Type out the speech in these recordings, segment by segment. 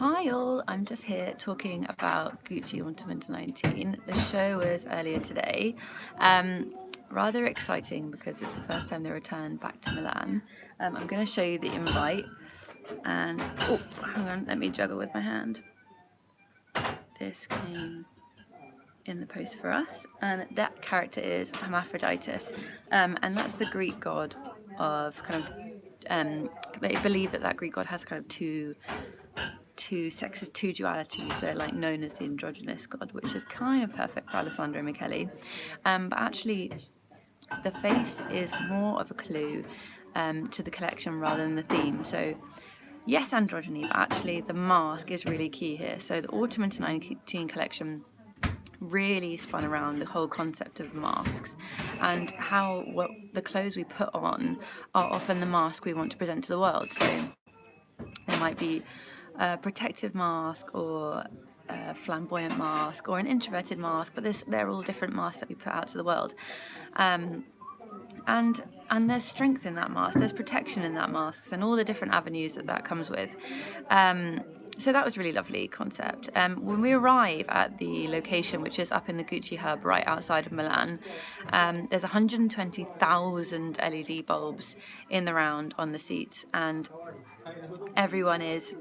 Hi all, I'm just here talking about Gucci Autumn Winter 19. The show was earlier today. Rather exciting because it's the first time they returned back to Milan. I'm going to show you the invite and, oh, hang on, let me juggle with my hand. This came in the post for us, and that character is Hermaphroditus, and that's the Greek god of they believe that Greek god has kind of two sexes, two dualities. They're like known as the androgynous god, which is kind of perfect for Alessandro and Michele. But actually, the face is more of a clue to the collection rather than the theme. So yes, androgyny, but actually the mask is really key here. So the Autumn Winter 19 collection really spun around the whole concept of masks and how the clothes we put on are often the mask we want to present to the world. So there might be a protective mask or a flamboyant mask or an introverted mask, but they're all different masks that we put out to the world. And there's strength in that mask, there's protection in that mask, and all the different avenues that comes with. So that was a really lovely concept. When we arrive at the location, which is up in the Gucci hub right outside of Milan, there's 120,000 LED bulbs in the round on the seats, and everyone is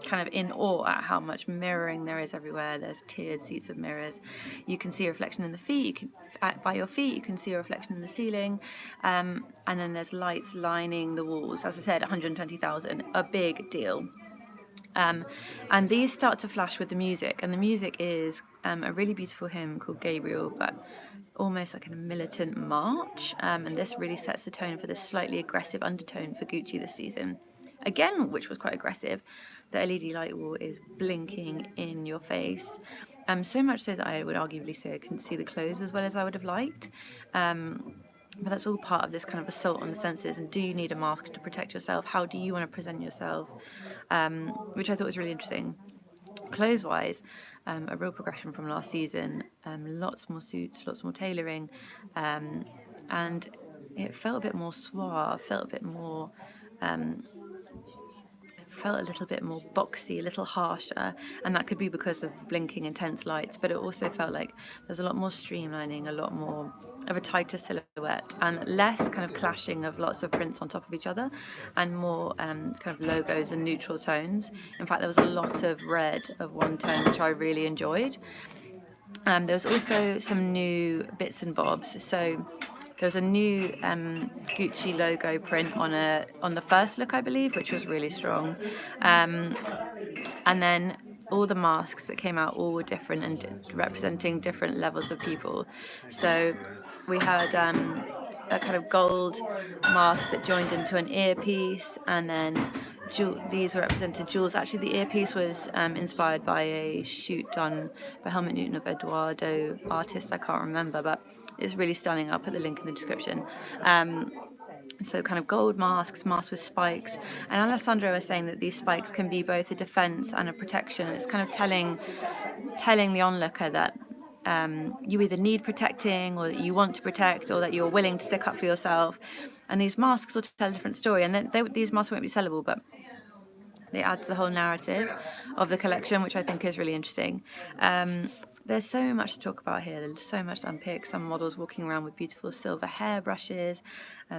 kind of in awe at how much mirroring there is everywhere. There's tiered seats of mirrors. You can see a reflection in the feet. You can, by your feet, you can see a reflection in the ceiling, and then there's lights lining the walls. As I said, 120,000, a big deal. And these start to flash with the music, and the music is a really beautiful hymn called Gabriel, but almost like a militant march, and this really sets the tone for this slightly aggressive undertone for Gucci this season. Again, which was quite aggressive, the LED light wall is blinking in your face, so much so that I would arguably say I couldn't see the clothes as well as I would have liked. But that's all part of this kind of assault on the senses. And do you need a mask to protect yourself? How do you want to present yourself? Which I thought was really interesting. Clothes-wise, a real progression from last season. Lots more suits, lots more tailoring, and it felt a bit more suave. Felt a bit more. Felt a little bit more boxy, a little harsher, and that could be because of blinking intense lights, but it also felt like there's a lot more streamlining, a lot more of a tighter silhouette, and less kind of clashing of lots of prints on top of each other, and more kind of logos and neutral tones. In fact, there was a lot of red of one tone, which I really enjoyed. There was also some new bits and bobs. So there was a new Gucci logo print on the first look, I believe, which was really strong. And then all the masks that came out all were different and representing different levels of people. So we had a kind of gold mask that joined into an earpiece, and then these were represented jewels. Actually, the earpiece was inspired by a shoot done by Helmut Newton of Eduardo, artist I can't remember, but it's really stunning. I'll put the link in the description. So kind of gold masks with spikes, and Alessandro was saying that these spikes can be both a defense and a protection. It's kind of telling the onlooker that you either need protecting, or that you want to protect, or that you're willing to stick up for yourself. And these masks will tell a different story, and these masks won't be sellable, but they add to the whole narrative of the collection, which I think is really interesting. There's so much to talk about here. There's so much to unpick. Some models walking around with beautiful silver hairbrushes,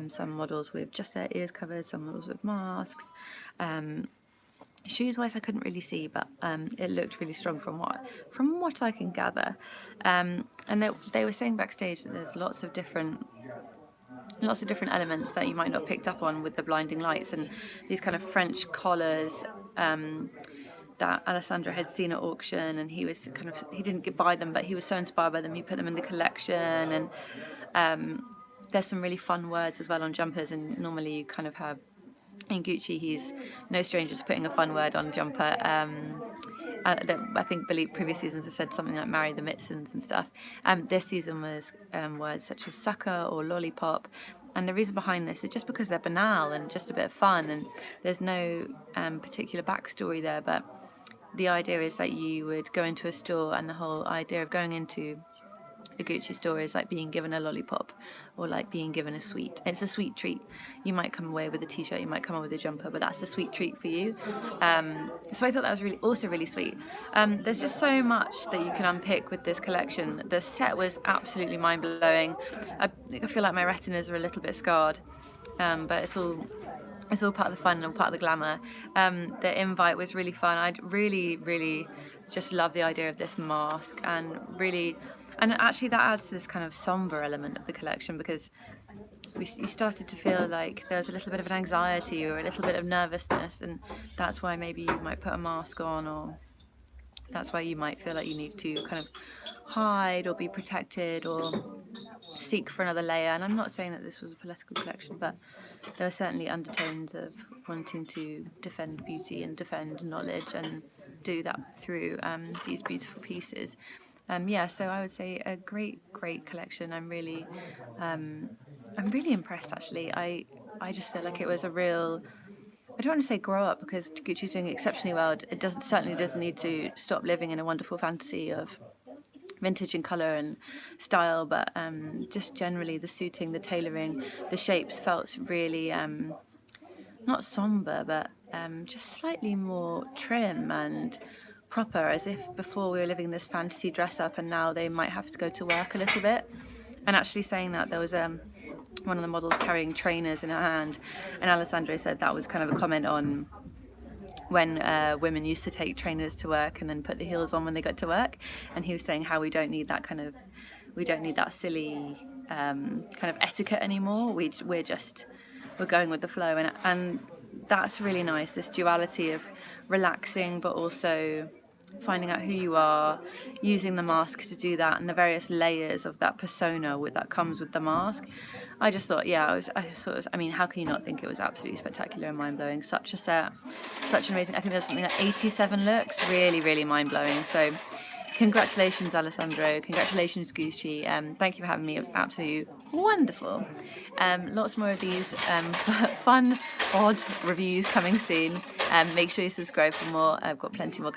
some models with just their ears covered, some models with masks. Shoes-wise, I couldn't really see, but it looked really strong from what I can gather. And they were saying backstage that there's lots of different elements that you might not have picked up on with the blinding lights, and these kind of French collars that Alessandro had seen at auction, and he didn't buy them, but he was so inspired by them, he put them in the collection. And there's some really fun words as well on jumpers, and normally you kind of have, in Gucci, he's no stranger to putting a fun word on a jumper. I think previous seasons have said something like marry the Mitsons and stuff. This season was words such as sucker or lollipop. And the reason behind this is just because they're banal and just a bit of fun, and there's no particular backstory there, but the idea is that you would go into a store, and the whole idea of going into a Gucci store is like being given a lollipop or like being given a sweet. It's a sweet treat. You might come away with a t-shirt, you might come away with a jumper, but that's a sweet treat for you. So I thought that was really sweet. There's just so much that you can unpick with this collection. The set was absolutely mind-blowing. I feel like my retinas are a little bit scarred, but it's all part of the fun and part of the glamour. The invite was really fun. I'd really just love the idea of this mask, and actually that adds to this kind of somber element of the collection, because you started to feel like there was a little bit of an anxiety or a little bit of nervousness, and that's why maybe you might put a mask on, or that's why you might feel like you need to kind of hide or be protected or seek for another layer. And I'm not saying that this was a political collection, but there are certainly undertones of wanting to defend beauty and defend knowledge, and do that through these beautiful pieces. So I would say a great collection. I'm really impressed, actually. I just feel like it was a real, I don't want to say grow up, because Gucci's doing exceptionally well. It certainly doesn't need to stop living in a wonderful fantasy of vintage and colour and style, but just generally the suiting, the tailoring, the shapes felt really not somber, but just slightly more trim and proper, as if before we were living this fantasy dress up and now they might have to go to work a little bit. And actually saying that, there was one of the models carrying trainers in her hand, and Alessandro said that was kind of a comment on when women used to take trainers to work and then put the heels on when they got to work, and he was saying how we don't need that silly kind of etiquette anymore. We're going with the flow, and that's really nice, this duality of relaxing but also finding out who you are, using the mask to do that, and the various layers of that persona that comes with the mask. I just thought, how can you not think it was absolutely spectacular and mind-blowing? Such a set, such an amazing, I think there's something like 87 looks, really mind-blowing. So congratulations, Alessandro, congratulations, Gucci. Thank you for having me. It was absolutely wonderful. Lots more of these fun, odd reviews coming soon. Make sure you subscribe for more. I've got plenty more